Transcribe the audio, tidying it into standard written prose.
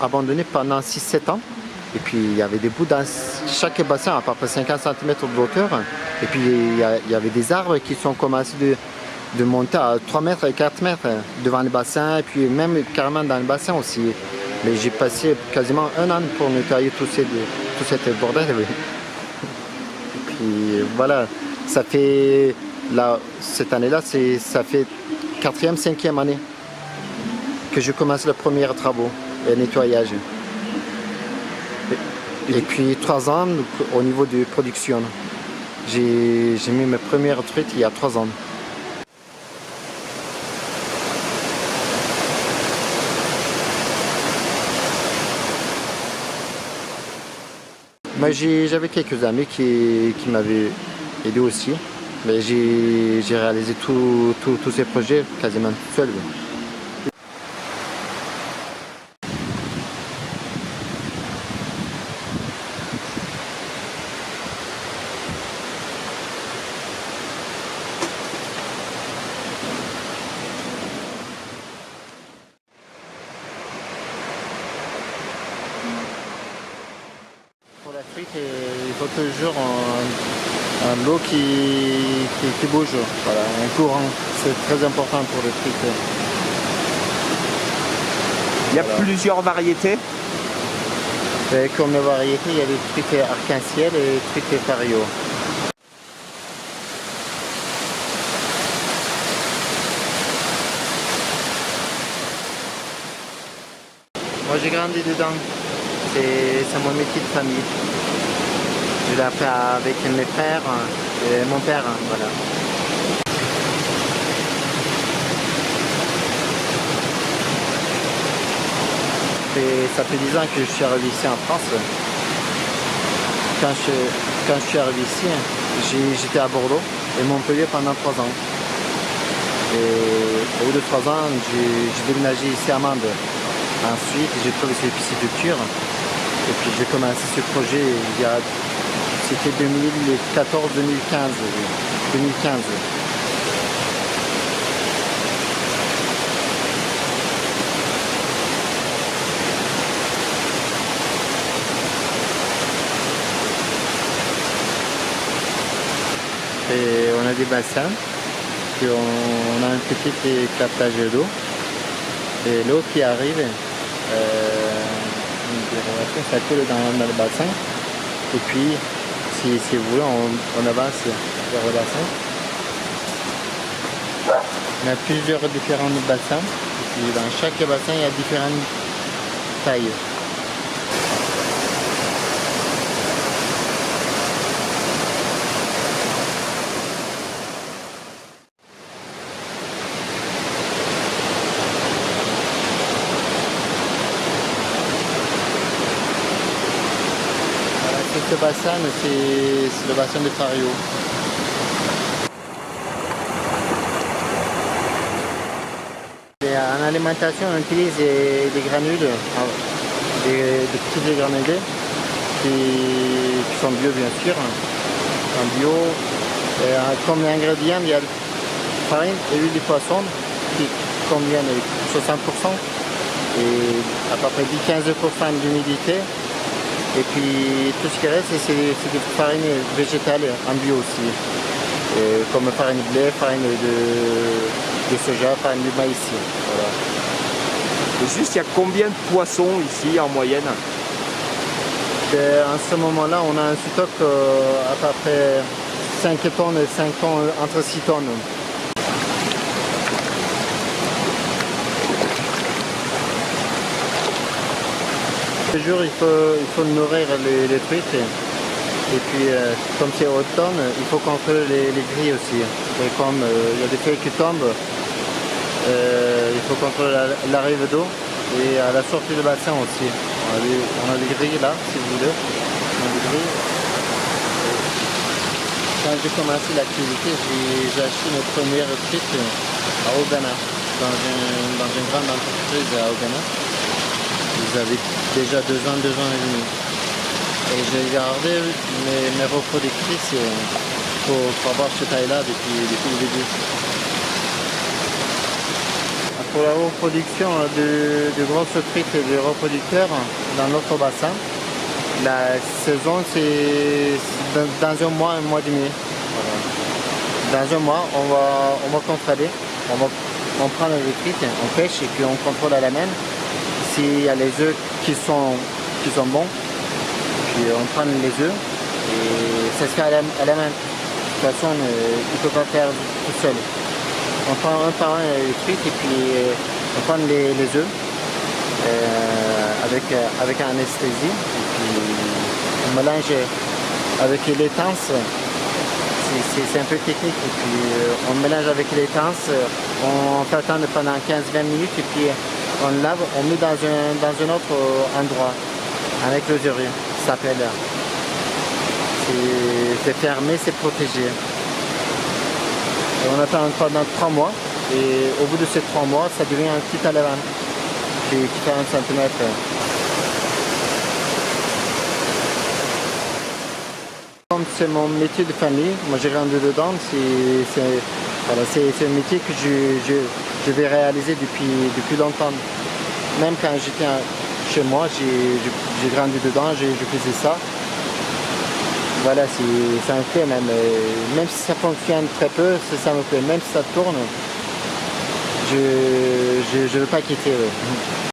abandonné pendant 6-7 ans. Et puis il y avait des bouts dans chaque bassin à peu près 50 cm de hauteur. Et puis il y avait des arbres qui sont commencés de monter à 3 mètres et 4 mètres devant le bassin. Et puis même carrément dans le bassin aussi. Mais j'ai passé quasiment 1 an pour nettoyer tout cette bordel. Et puis voilà, ça fait, là, cette année-là, ça fait 4e, 5e année que je commence les premiers travaux et nettoyage. Et puis 3 ans au niveau de production. J'ai mis mes premières truites il y a 3 ans. Moi j'avais quelques amis qui m'avaient aidé aussi. Mais j'ai réalisé tous ces projets quasiment tout seul. Pour la truite, il faut toujours un lot qui bouge, voilà, un courant. C'est très important pour les truites. Il y a plusieurs variétés. Et comme variété, il y a des truites arc-en-ciel et des truites fario. Moi j'ai grandi dedans, c'est mon métier de famille. Je l'ai fait avec mes frères et mon père, voilà. Et ça fait 10 ans que je suis arrivé ici en France. Quand je suis arrivé ici, j'étais à Bordeaux et Montpellier pendant 3 ans. Et au bout de 3 ans, j'ai déménagé ici à Mende. Ensuite, j'ai trouvé cette pisciculture. Et puis j'ai commencé ce projet c'était 2014-2015. 2015. Et on a des bassins, puis on a un petit captage d'eau. Et l'eau qui arrive, ça coule dans le bassin. Et puis, si vous voulez, on avance vers le bassin. On a plusieurs différents bassins. Et puis dans chaque bassin, il y a différentes tailles. Ce bassin, c'est le bassin de Fario. Et en alimentation, on utilise des granules, des petits granulés qui sont bio bien sûr, en bio. Et comme ingrédients, il y a farine et huile de poisson qui conviennent 60% et à peu près 10-15% d'humidité. Et puis tout ce qui reste, c'est des farines végétales en bio aussi. Et comme farine de blé, farine de soja, farine de maïs. Voilà. Et juste, il y a combien de poissons ici en moyenne? En ce moment-là, on a un stock à peu près 5 tonnes et 5 tonnes, entre 6 tonnes. Ce jour, il faut nourrir les truites. Et puis, comme c'est automne, il faut contrôler les grilles aussi. Et comme il y a des feuilles qui tombent, il faut contrôler l'arrivée d'eau et à la sortie du bassin aussi. On a des grilles là, si vous voulez. On a des grilles. Quand j'ai commencé l'activité, j'ai acheté mes premières truites à Ogana, dans une grande entreprise à Ogana. Ils avaient déjà 2 ans, 2 ans et demi. Et j'ai gardé mes reproductrices pour avoir cette taille-là depuis le début. pour la reproduction de grosses truites et de reproducteurs dans notre bassin. La saison, c'est dans un mois et demi. Voilà. Dans un mois, on va contrôler, on prend les truites, on pêche et puis on contrôle à la main s'il y a les œufs qui sont bons. Puis on prend les œufs et ça se fait à la main. De toute façon, il ne peut pas faire tout seul. On prend un par un les truites et puis on prend les œufs avec un anesthésie. Et puis on mélange avec les tances. C'est un peu technique. Et puis on mélange avec les tances. On fait attendre pendant 15-20 minutes et puis on lave, on met dans un autre endroit avec le urier. Ça s'appelle. C'est fermé, c'est protégé. Et on attend pendant 3 mois et au bout de ces 3 mois, ça devient un petit éléphant qui fait 1 cm. Comme c'est mon métier de famille, moi j'ai grandi dedans, c'est un métier que je vais réaliser depuis longtemps. Même quand j'étais chez moi, j'ai grandi dedans, je faisais ça. Voilà, c'est un fait même. Même si ça fonctionne très peu, ça me plaît. Même si ça tourne, je ne veux pas quitter.